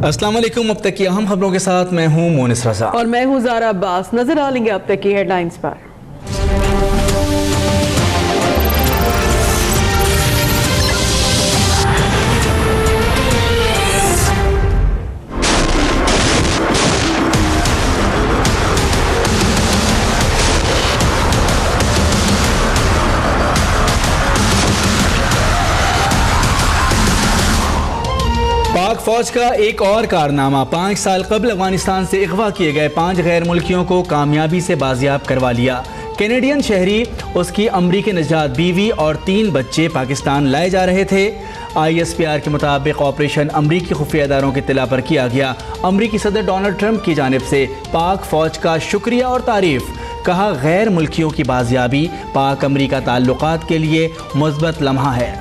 अस्सलाम वालेकुम। अब तक की अहम खबरों के साथ मैं हूं मोनिस रजा और मैं हूं ज़ारा अब्बास। नजर डालेंगे अब तक की हेडलाइंस पर। पाक फौज का एक और कारनामा, 5 साल कबल अफगानिस्तान से अगवा किए गए 5 गैर मुल्कियों को कामयाबी से बाजियाब करवा लिया। कैनेडियन शहरी, उसकी अमरीकी नजात बीवी और 3 बच्चे पाकिस्तान लाए जा रहे थे। ISPR के मुताबिक ऑपरेशन अमरीकी खुफिया इदारों की इत्तला पर किया गया। अमरीकी सदर डोनाल्ड ट्रंप की जानिब से पाक फौज का शुक्रिया और तारीफ। कहा, गैर मुल्कियों की बाजियाबी पाक अमरीका ताल्लुकात के लिए मुस्बत लम्हा है।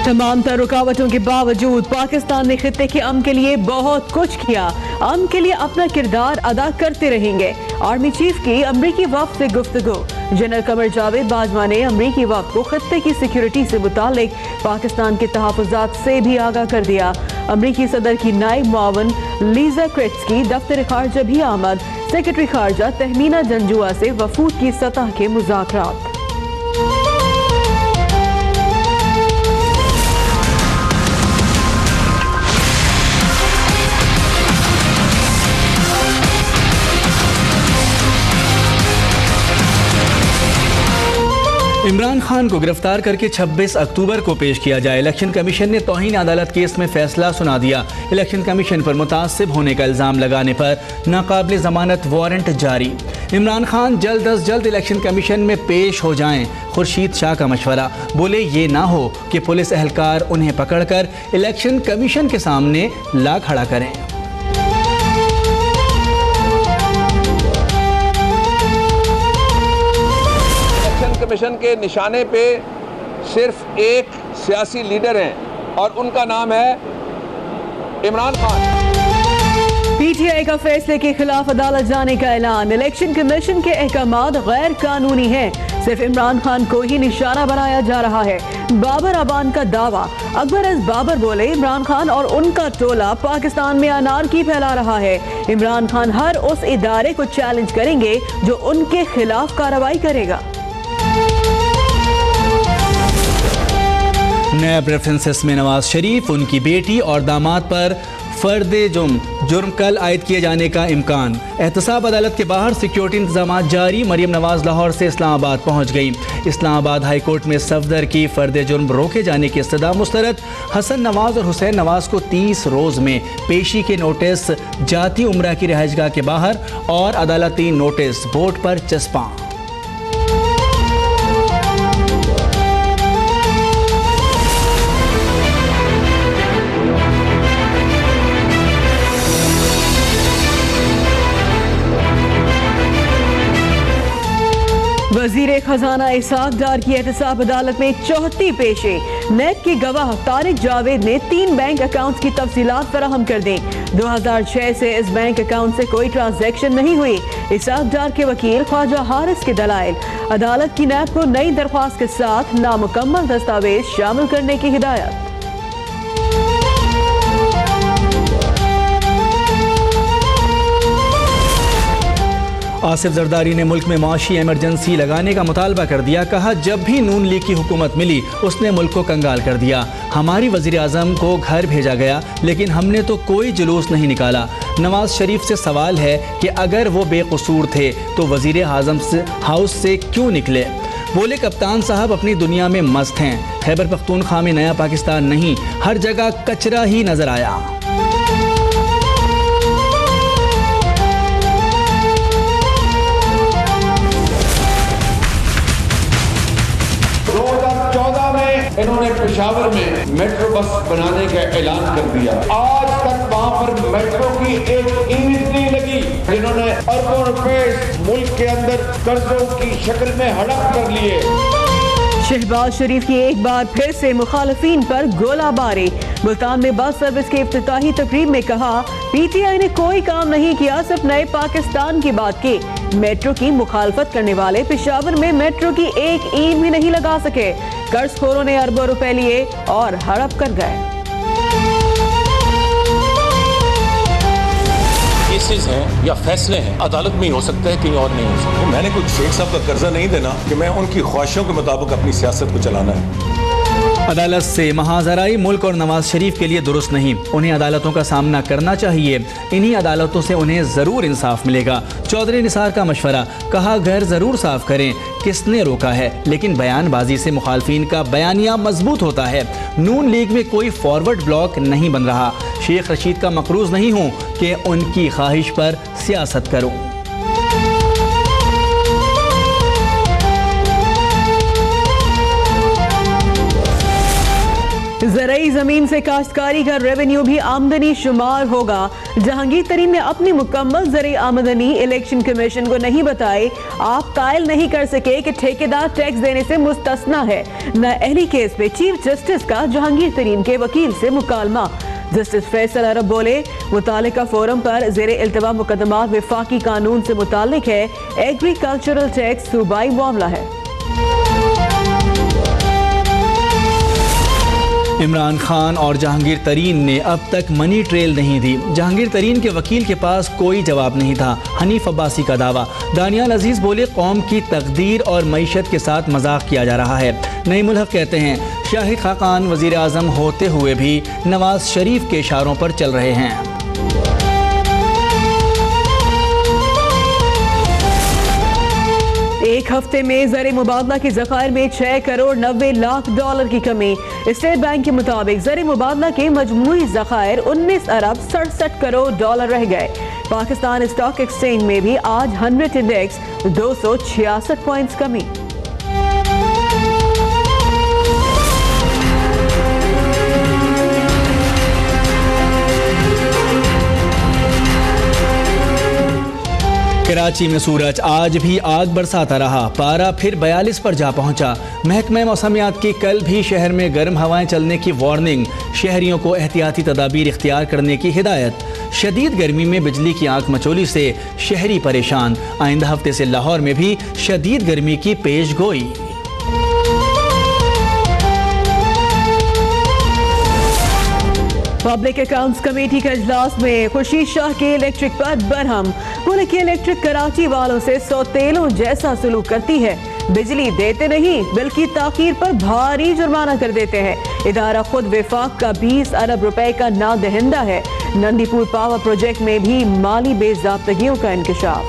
तमाम तर रुकावटों के बावजूद पाकिस्तान ने खित्ते के अमन के लिए बहुत कुछ किया। अमन के लिए अपना किरदार अदा करते रहेंगे। आर्मी चीफ की अमरीकी वफ्द से गुफ्तगू। जनरल कमर जावेद बाजवा ने अमरीकी वफ्द को खित्ते की सिक्योरिटी से मुतालिक पाकिस्तान के तहफ़्फ़ुज़ात से भी आगाह कर दिया। अमरीकी सदर की नायब मुआवन लीजा क्रिट्स की दफ्तर खारजा भी आमद। सेक्रेटरी खारजा तहमीना जंजुआ से वफूद की सतह के मुज़ाकरात। इमरान खान को गिरफ्तार करके 26 अक्टूबर को पेश किया जाए। इलेक्शन कमीशन ने तौहीन अदालत केस में फैसला सुना दिया। इलेक्शन कमीशन पर मुतासिब होने का इल्ज़ाम लगाने पर नाकाबिल ज़मानत वारंट जारी। इमरान खान जल्द अज जल्द इलेक्शन कमीशन में पेश हो जाएं। खुर्शीद शाह का मशवरा। बोले, ये ना हो कि पुलिस एहलकार उन्हें पकड़कर इलेक्शन कमीशन के सामने ला खड़ा करें। कमीशन के निशाने पे सिर्फ एक सियासी लीडर हैं और उनका नाम है इमरान खान। PTI का फैसले के खिलाफ अदालत जाने का ऐलान। इलेक्शन कमीशन के अहकामात गैर कानूनी हैं। सिर्फ इमरान खान को ही निशाना बनाया जा रहा है। बाबर अबान का दावा। अकबर एस बाबर बोले, इमरान खान और उनका टोला पाकिस्तान में अनारकी फैला रहा है। इमरान खान हर उस इदारे को चैलेंज करेंगे जो उनके खिलाफ कार्रवाई करेगा। नैब रेफरेंसेस में नवाज शरीफ, उनकी बेटी और दामाद पर फर्द जुर्म कल आयद किए जाने का इम्कान। एहतसाब अदालत के बाहर सिक्योरिटी इंतजाम जारी। मरियम नवाज लाहौर से इस्लामाबाद पहुंच गई। इस्लामाबाद हाई कोर्ट में सफदर की फर्द जुर्म रोके जाने की इस्तदा मुस्तरद। हसन नवाज और हुसैन नवाज को 30 रोज़ में पेशी के नोटिस। जाती उम्रा की रिहाइशगाह के बाहर और अदालती नोटिस बोर्ड पर चस्पा। वज़ीर खजाना इसहाक डार की एहतसाब अदालत में 34 पेशे। नेब के गवाह तारिक जावेद ने 3 बैंक अकाउंट्स की तफसीलात फराहम कर दी। 2006 से इस बैंक अकाउंट से कोई ट्रांजैक्शन नहीं हुई। इसहाक डार के वकील ख्वाजा हारिस के दलाइल। अदालत की नेब को नई दरख्वास्त के साथ नामुकम्मल दस्तावेज शामिल करने की हिदायत। आसिफ जरदारी ने मुल्क में माशी एमरजेंसी लगाने का मुतालबा कर दिया। कहा, जब भी नून लीग की हुकूमत मिली उसने मुल्क को कंगाल कर दिया। हमारी वज़ीर आज़म को घर भेजा गया लेकिन हमने तो कोई जुलूस नहीं निकाला। नवाज शरीफ से सवाल है कि अगर वो बेकसूर थे तो वज़ीर आज़म हाउस से क्यों निकले। बोले, कप्तान साहब अपनी दुनिया में मस्त हैं। खैबर पख्तूनख्वा में नया पाकिस्तान नहीं, हर जगह कचरा ही नजर आया। 2014 में इन्होंने पेशावर में मेट्रो बस बनाने का ऐलान कर दिया। आज तक वहाँ पर मेट्रो की एक ईंट नहीं लगी। इन्होंने अरबों रुपए मुल्क के अंदर कर्जों की शक्ल में हड़प कर लिए। शहबाज शरीफ की एक बार फिर से मुखालफीन पर गोलाबारी। मुल्तान में बस सर्विस के इफ्तिताही तकरीब में कहा, पीटीआई ने कोई काम नहीं किया, सिर्फ नए पाकिस्तान की बात की। मेट्रो की मुखालफत करने वाले पेशावर में मेट्रो की एक ईंट भी नहीं लगा सके। कर्जखोरों ने अरबों रुपए लिए और हड़प कर गए। केसेस हैं या फैसले हैं अदालत में ही हो सकते हैं, कहीं और नहीं हो सकते। मैंने कुछ शेख साहब का कर्जा नहीं देना कि मैं उनकी ख्वाहिशों के मुताबिक अपनी सियासत को चलाना है। अदालत से महाजराई मुल्क और नवाज शरीफ के लिए दुरुस्त नहीं, उन्हें अदालतों का सामना करना चाहिए। इन्हीं अदालतों से उन्हें ज़रूर इंसाफ मिलेगा। चौधरी निसार का मशवरा, कहा घर ज़रूर साफ करें, किसने रोका है, लेकिन बयानबाजी से मुखालफीन का बयानिया मजबूत होता है। नून लीग में कोई फॉरवर्ड ब्लॉक नहीं बन रहा। शेख रशीद का मकरूज नहीं हूँ कि उनकी ख्वाहिश पर सियासत करूँ। ज़रई ज़मीन से काश्तकारी का रेवेन्यू भी आमदनी शुमार होगा। जहांगीर तरीन ने अपनी मुकम्मल ज़रई आमदनी इलेक्शन कमीशन को नहीं बताई। आप कायल नहीं कर सके कि ठेकेदार टैक्स देने से मुस्तस्ना है। नाअहली केस में चीफ जस्टिस का जहांगीर तरीन के वकील से मुकालमा। जस्टिस फैसल अरब बोले, मुतालिका फोरम पर ज़ेरे इल्तवा मुकदमात वफाकी कानून से मुतालिक है। एग्रीकल्चरल टैक्स सूबाई मामला है। इमरान खान और जहांगीर तरीन ने अब तक मनी ट्रेल नहीं दी। जहांगीर तरीन के वकील के पास कोई जवाब नहीं था। हनीफ अब्बासी का दावा। दानियाल अजीज बोले, कौम की तकदीर और मईशत के साथ मजाक किया जा रहा है। नईम उल हक कहते हैं, शाहिद खाकान वजीर आज़म होते हुए भी नवाज शरीफ के इशारों पर चल रहे हैं। एक हफ्ते में ज़र मुबादला के ज़खायर में 6 करोड़ 90 लाख डॉलर की कमी। स्टेट बैंक के मुताबिक ज़र मुबादला के मजमूई ज़खायर 19 अरब 67 करोड़ डॉलर रह गए। पाकिस्तान स्टॉक एक्सचेंज में भी आज 100 इंडेक्स 266 पॉइंट्स कमी। कराची में सूरज आज भी आग बरसाता रहा। पारा फिर 42 पर जा पहुंचा। महकमा मौसमियात की कल भी शहर में गर्म हवाएं चलने की वार्निंग। शहरियों को एहतियाती तदाबीर इख्तियार करने की हिदायत। शदीद गर्मी में बिजली की आंख मचोली से शहरी परेशान। आइंदा हफ्ते से लाहौर में भी शदीद गर्मी की पेश गोई। पब्लिक अकाउंट्स कमेटी के इजलास में खुर्शीद शाह के इलेक्ट्रिक पर बरहम। बोले कि इलेक्ट्रिक कराची वालों से सौतेलों जैसा सलूक करती है। बिजली देते नहीं बल्कि ताखीर पर भारी जुर्माना कर देते हैं। इदारा खुद वफाक का 20 अरब रुपए का नादहिंदा है। नंदीपुर पावर प्रोजेक्ट में भी माली बेज़ाब्तगियों का इंकशाफ।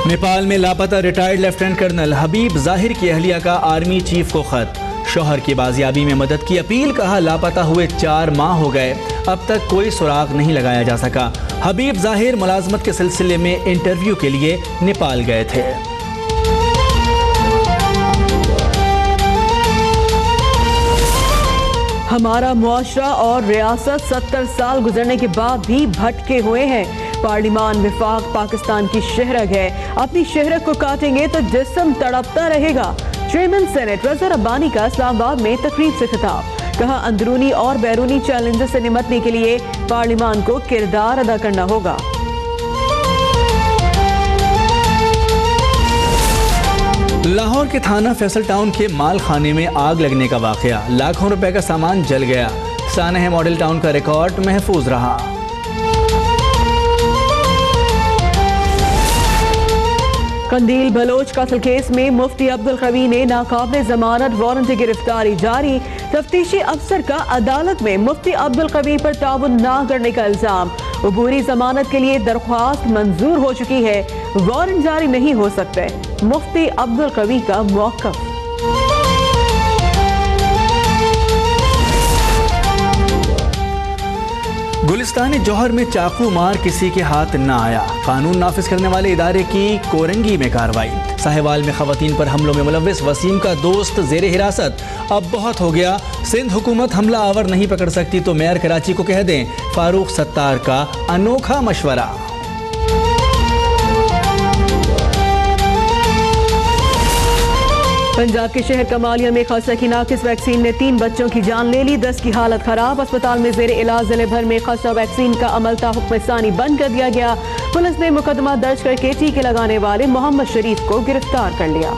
नेपाल में लापता रिटायर्ड लेफ्टिनेंट कर्नल हबीब जाहिर की अहलिया का आर्मी चीफ को खत। शौहर की बाजियाबी में मदद की अपील। कहा, लापता हुए 4 माह हो गए, अब तक कोई सुराग नहीं लगाया जा सका। हबीब जाहिर मुलाजमत के सिलसिले में इंटरव्यू के लिए नेपाल गए थे। हमारा मुआशरा और रियासत 70 साल गुजरने के बाद भी भटके हुए हैं। पार्लिमान विफाक पाकिस्तान की शहरग है। अपनी शहरग को काटेंगे तो जिस्म तड़पता रहेगा। चेयरमैन सेनेट रज़ा रब्बानी का इस्लामाबाद में तकरीब से खिताब। कहा, अंदरूनी और बैरूनी चैलेंजेस से निपटने के लिए पार्लिमान को किरदार अदा करना होगा। लाहौर के थाना फैसल टाउन के माल खाने में आग लगने का वाकया। लाखों रुपए का सामान जल गया। सानह मॉडल टाउन का रिकॉर्ड महफूज रहा। कंदील बलोच कत्ल केस में मुफ्ती अब्दुल कवी ने नाकाबिले जमानत वारंट की गिरफ्तारी जारी। तफ्तीशी अफसर का अदालत में मुफ्ती अब्दुल कवी पर ताउन न करने का इल्जाम। अबूरी जमानत के लिए दरख्वास्त मंजूर हो चुकी है, वारंट जारी नहीं हो सकते। मुफ्ती अब्दुल कवी का मौक़िफ़। गुलिस्तान जौहर में चाकू मार किसी के हाथ न आया। कानून नाफिज करने वाले इदारे की कोरंगी में कार्रवाई। साहिवाल में खवातीन पर हमलों में मुलव्विस वसीम का दोस्त जेर हिरासत। अब बहुत हो गया, सिंध हुकूमत हमला आवर नहीं पकड़ सकती तो मेयर कराची को कह दें। फारूक सत्तार का अनोखा मशवरा। पंजाब के शहर कमालिया में खसरा की नाकिस वैक्सीन ने 3 बच्चों की जान ले ली। 10 की हालत खराब। अस्पताल में जेर इलाज जिले भर में खसरा वैक्सीन का अमलता हुक्म सानी बंद कर दिया गया। पुलिस ने मुकदमा दर्ज करके टीके लगाने वाले मोहम्मद शरीफ को गिरफ्तार कर लिया।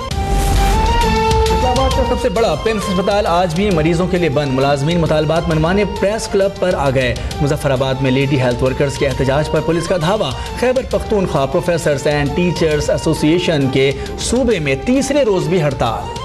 इस्लामाबाद का सबसे बड़ा पेम्स अस्पताल आज भी मरीजों के लिए बंद। मुलाजमीन मुतालबात मनवाने प्रेस क्लब पर आ गए। मुजफ्फराबाद में लेडी हेल्थ वर्कर्स के एहतजाज पर पुलिस का धावा। Khyber Pakhtunkhwa professors and teachers association के सूबे में तीसरे रोज भी हड़ताल।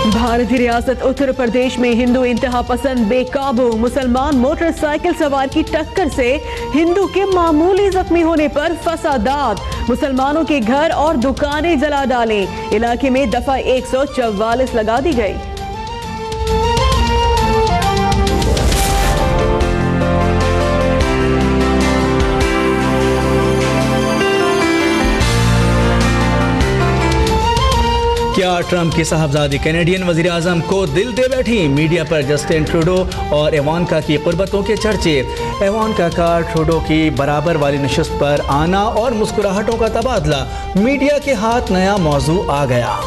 भारतीय रियासत उत्तर प्रदेश में हिंदू इंतहा पसंद बेकाबू। मुसलमान मोटरसाइकिल सवार की टक्कर से हिंदू के मामूली जख्मी होने पर फसादात। मुसलमानों के घर और दुकानें जला डालें। इलाके में दफा 144 लगा दी गई। क्या ट्रंप की साहबजादी कैनेडियन वजीर आजम को दिल दे बैठी? मीडिया पर जस्टिन ट्रूडो और इवानका की कुर्बतों के चर्चे। इवानका का ट्रूडो की बराबर वाली नशिस्त पर आना और मुस्कुराहटों का तबादला। मीडिया के हाथ नया मौजू आ गया।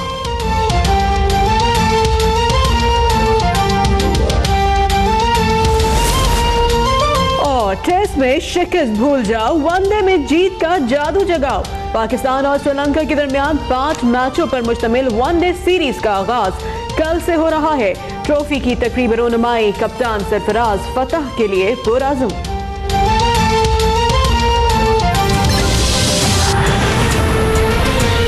और टेस्ट में शिकस्त भूल जाओ, वनडे में जीत का जादू जगाओ। पाकिस्तान और श्रीलंका के दरमियान 5 मैचों पर मुश्तमिल वनडे सीरीज का आगाज कल से हो रहा है। ट्रॉफी की तकरीब रोनुमाई कप्तान सरफराज फतह के लिए पुरअज़्म।